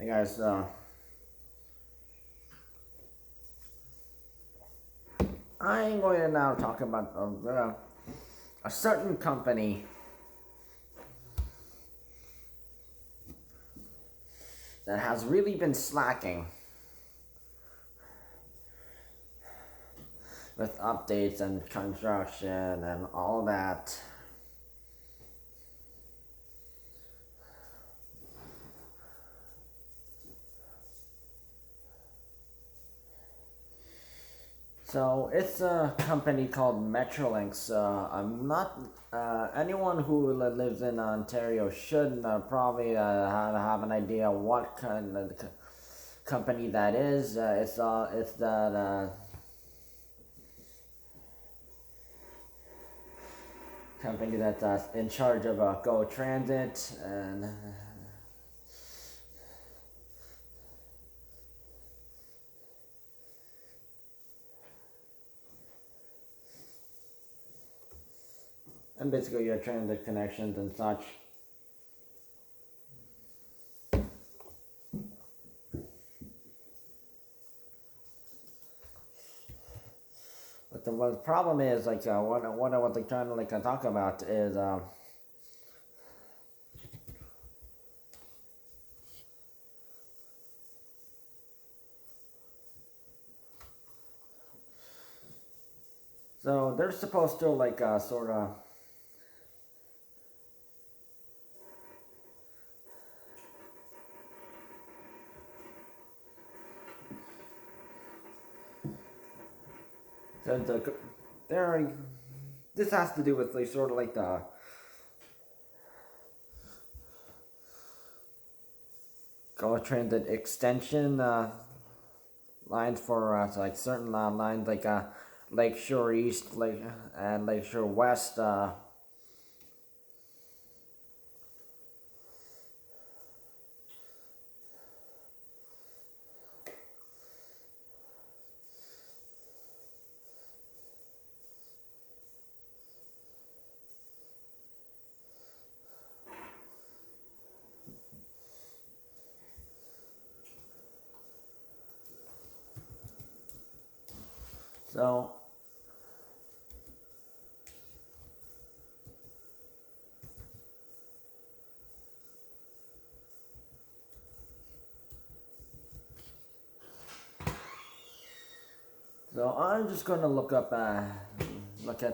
Hey guys, I'm going to now talk about a certain company that has really been slacking with updates and construction and all that. So it's a company called Metrolinx. I'm not anyone who lives in Ontario should probably have an idea what kind of company that is. It's that company that's in charge of GO Transit and basically your transit connections and such. But the problem is what I was trying to talk about is so they're supposed to sort of they're this has to do with sort of the GO Transit extension lines for certain lines Lakeshore East and Lakeshore West. So I'm just gonna look at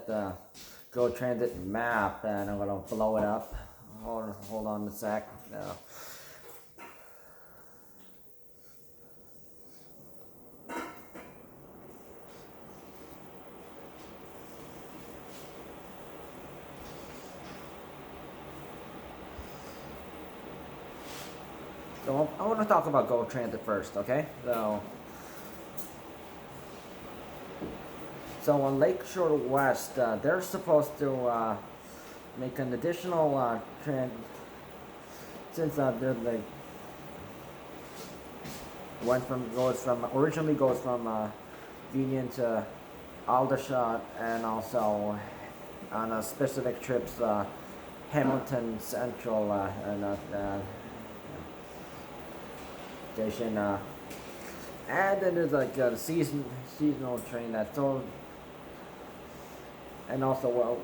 the GO Transit map, and I'm gonna blow it up. Hold on a sec. So I want to talk about GO Transit first, okay? So on Lakeshore West, they're supposed to make an additional since they're originally goes from Union to Aldershot, and also on specific trips Hamilton Central station, and then there's a seasonal train that's all, and also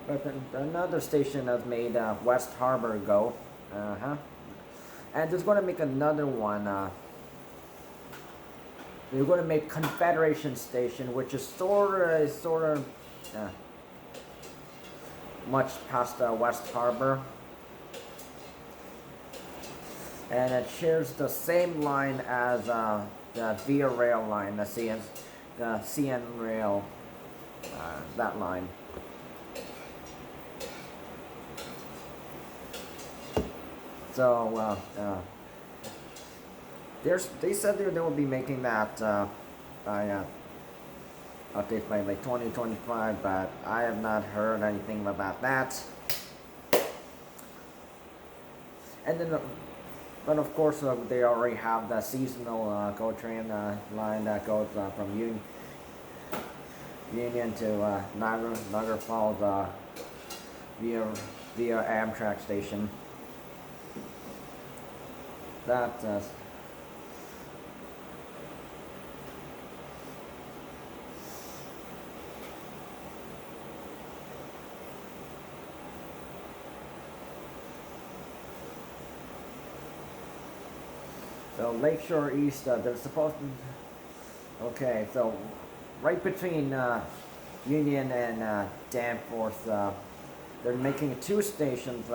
but another station has made West Harbor GO, and there's going to make another one. They're going to make Confederation Station, which is sort of much past West Harbor, and it shares the same line as the Via Rail line, the CN Rail, that line. So they said they will be making that by updates by 2025, but I have not heard anything about that. And then, but of course, they already have the seasonal GO train line that goes from Union to Niagara Falls via Amtrak station. that so Lakeshore East, they're supposed to, okay, so right between Union and Danforth, they're making two stations.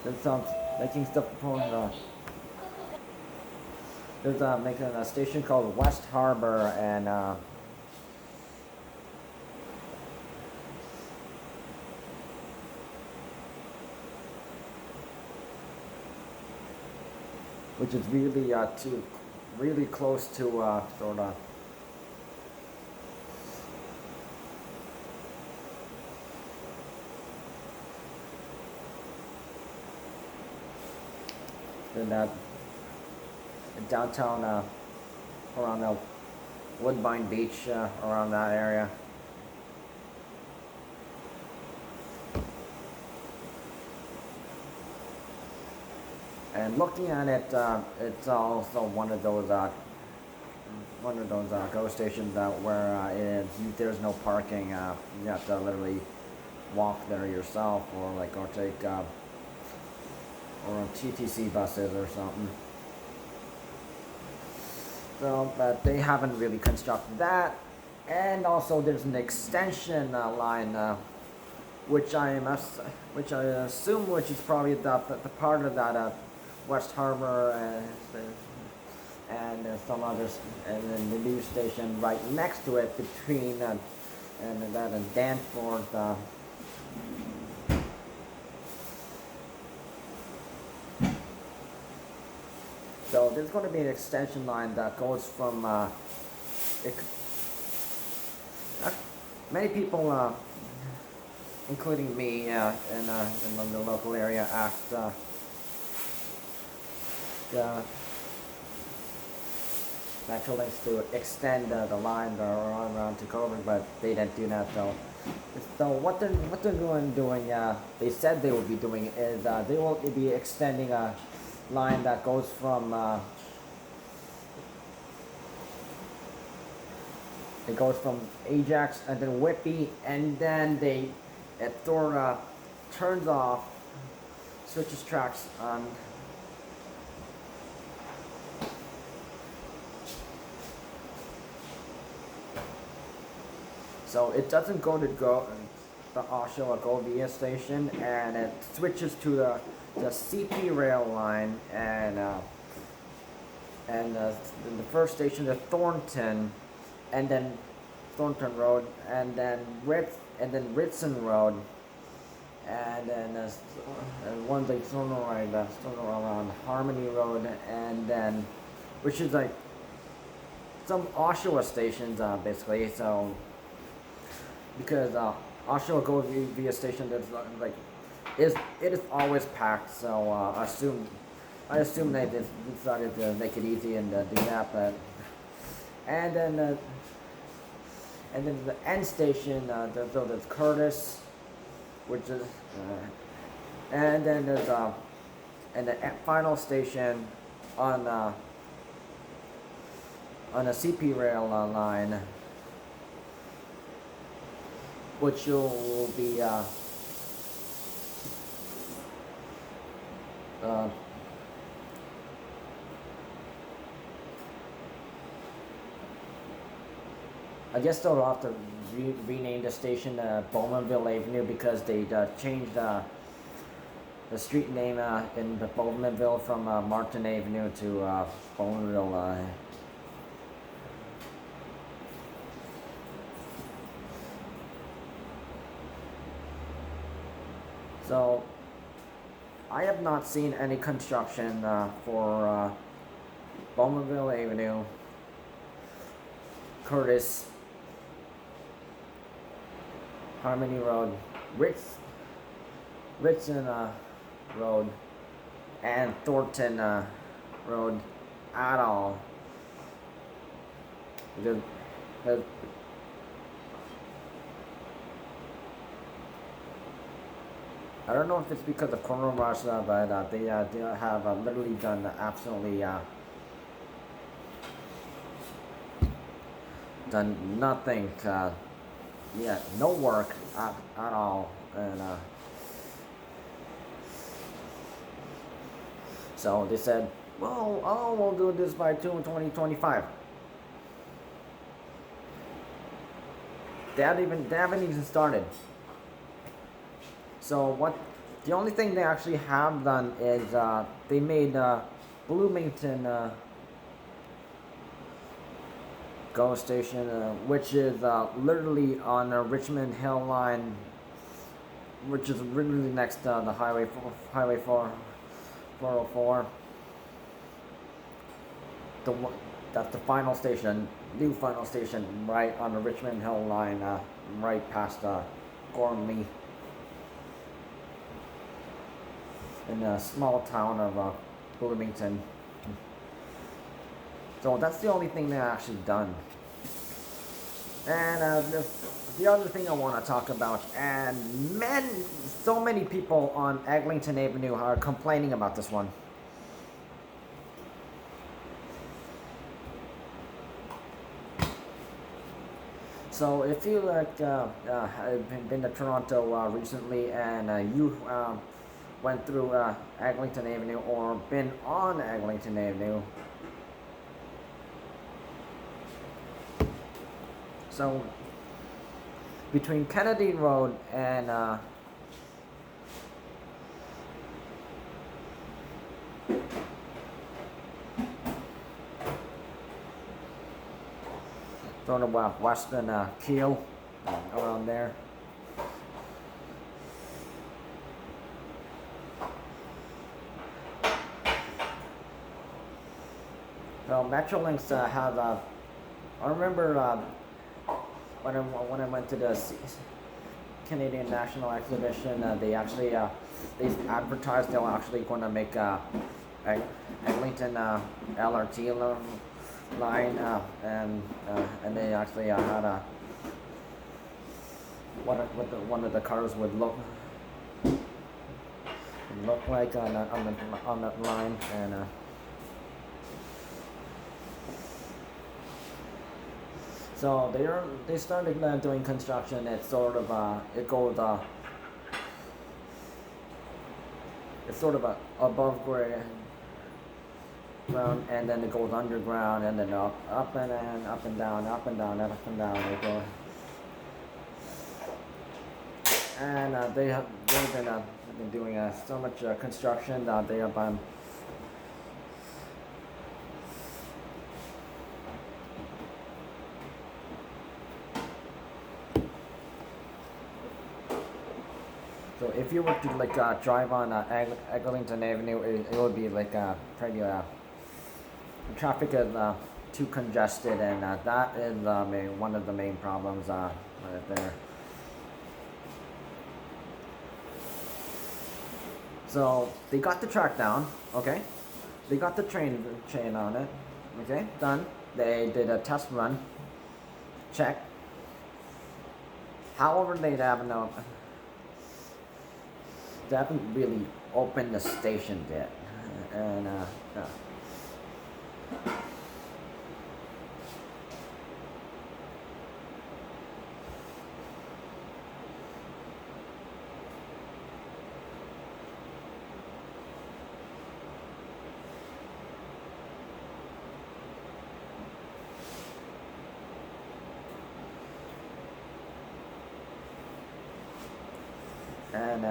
Themselves making stuff for there's making a station called West Harbor, and which is really really close to sort of in that downtown around the Woodbine Beach, around that area. And looking at it, it's also one of those GO stations where there's no parking. You have to literally walk there yourself, or take or TTC buses or something. So, but they haven't really constructed that. And also, there's an extension line, which I assume, which is probably the part of that West Harbor and some others, and then the new station right next to it between and that and Danforth. So there's going to be an extension line that goes from many people, including me, in the local area, asked Metrolinx to extend the line around to Coburg, but they didn't do that. So what they're doing, they said they will be doing is they will be extending a line that goes from Ajax and then Whitby, and then it turns off, switches tracks on. So it doesn't go to the Oshawa GO via station, and it switches to the CP rail line, and the first station is Thornton, and then Thornton Road, and then Ritson Road, and then one thing around Harmony Road, and then which is like some Oshawa stations basically. So because Oshawa GO via station, that's it is always packed. So I assume they just decided to make it easy and do that. But and then the end station, there's Courtice, which is and then there's and the final station on a CP rail line, which will be I guess they'll have to rename the station Bowmanville Avenue, because they changed the street name in Bowmanville from Martin Avenue to Bowmanville. So I have not seen any construction for Bowmanville Avenue, Courtice, Harmony Road, Ritson Road, and Thornton Road at all. Because I don't know if it's because of coronavirus, but they have literally done absolutely done nothing. Yeah, no work at all, and so they said, well, oh, we'll do this by 2025. They haven't even started. So the only thing they actually have done is they made Bloomington GO station, which is literally on the Richmond Hill line, which is literally next to the Highway 404. That's the final station, new final station, right on the Richmond Hill line, right past Gormley, in the small town of Bloomington. So that's the only thing they've actually done. And the other thing I want to talk about, and so many people on Eglinton Avenue are complaining about this one. So if you have been to Toronto recently and you went through Eglinton Avenue or been on Eglinton Avenue, so between Kennedy Road and sort of Western Keel, around there. So Metrolinx has I remember when I went to the Canadian National Exhibition, they actually they advertised they were actually going to make Eglinton LRT line, and they actually had one of the cars would look like on that line, and so they started doing construction. It's sort of it's sort of above ground, and then it goes underground, and then up and down, up and down, up and down. They go, and they've been doing so much construction that they have so if you were to drive on Eglinton Avenue, it would be pretty traffic is too congested, and that is one of the main problems right there. So they got the track down, okay? They got the train on it, okay? Done. They did a test run, check. However, they haven't really opened the station yet, and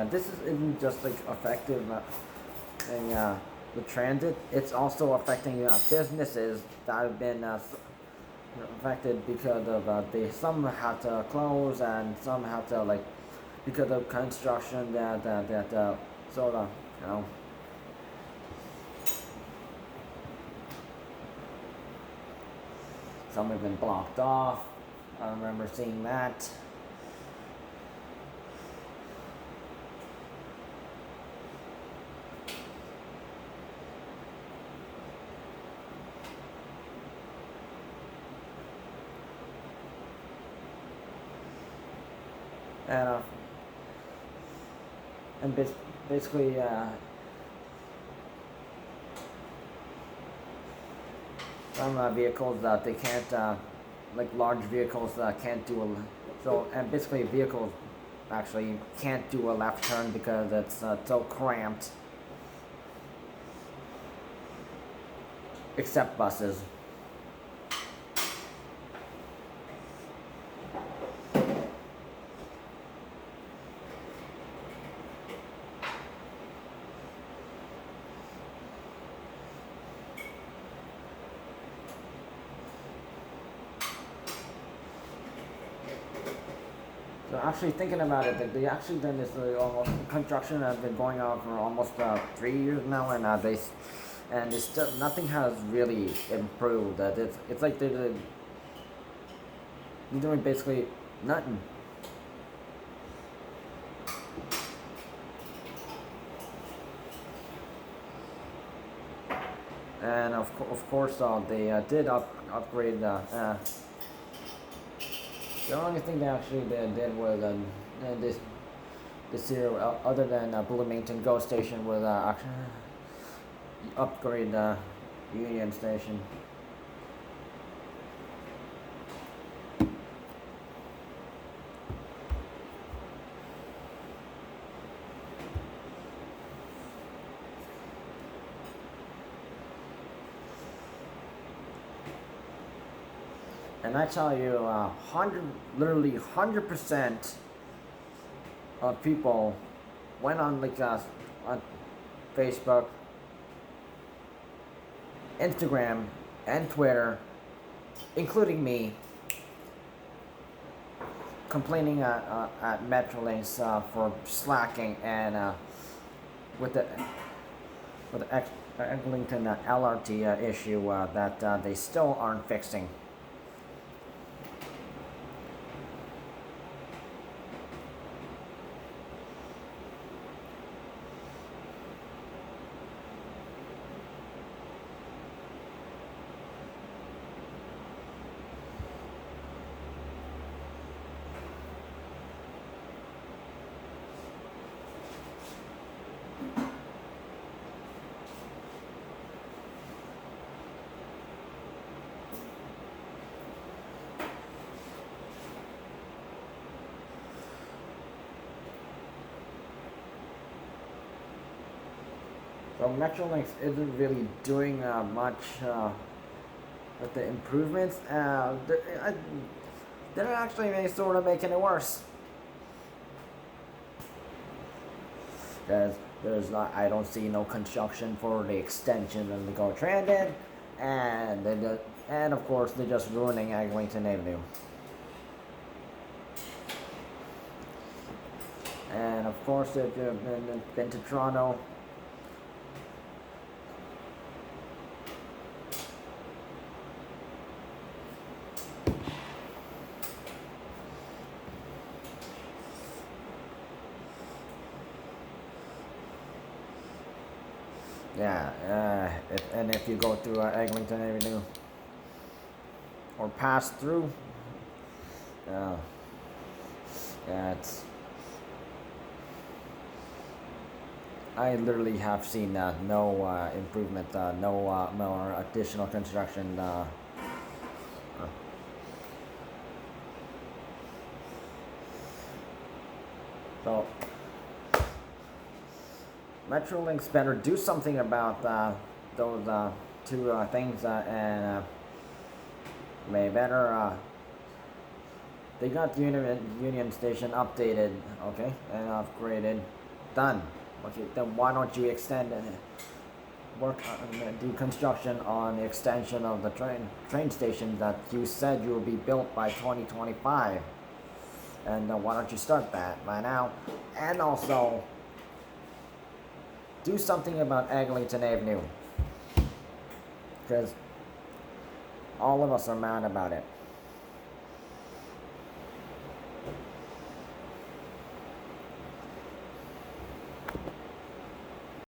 this isn't just effective in the transit. It's also affecting businesses that have been affected because of some had to close, and some had to because of construction that sort of some have been blocked off. I remember seeing that. And and basically some vehicles that they can't, like large vehicles can't do and basically vehicles actually can't do a left turn because it's so cramped, except buses. So actually thinking about it, they actually done this almost construction has been going on for almost 3 years now, and it's still nothing has really improved. It's like they're doing basically nothing. And of course, they did upgrade. The only thing they actually did was this year, other than Bloomington GO station, was actually upgrade Union Station. And I tell you, literally 100% of people went on on Facebook, Instagram, and Twitter, including me, complaining at Metrolinx for slacking and with the Eglinton LRT issue that they still aren't fixing. So Metrolinx isn't really doing much with the improvements. They're actually sort of making it worse. I don't see no construction for the extension of the GO Transit, and of course they're just ruining Eglinton Avenue. And of course, if you've been to Toronto, yeah, if you go through Eglinton Avenue or pass through, yeah, I literally have seen no improvement, no more additional construction. So Metrolinx better do something about those two things, and they better. They got the Union Station updated, okay, and upgraded, done. Okay, then why don't you extend and do construction on the extension of the train station that you said you will be built by 2025, and why don't you start that by now, and also do something about Eglinton Avenue, because all of us are mad about it.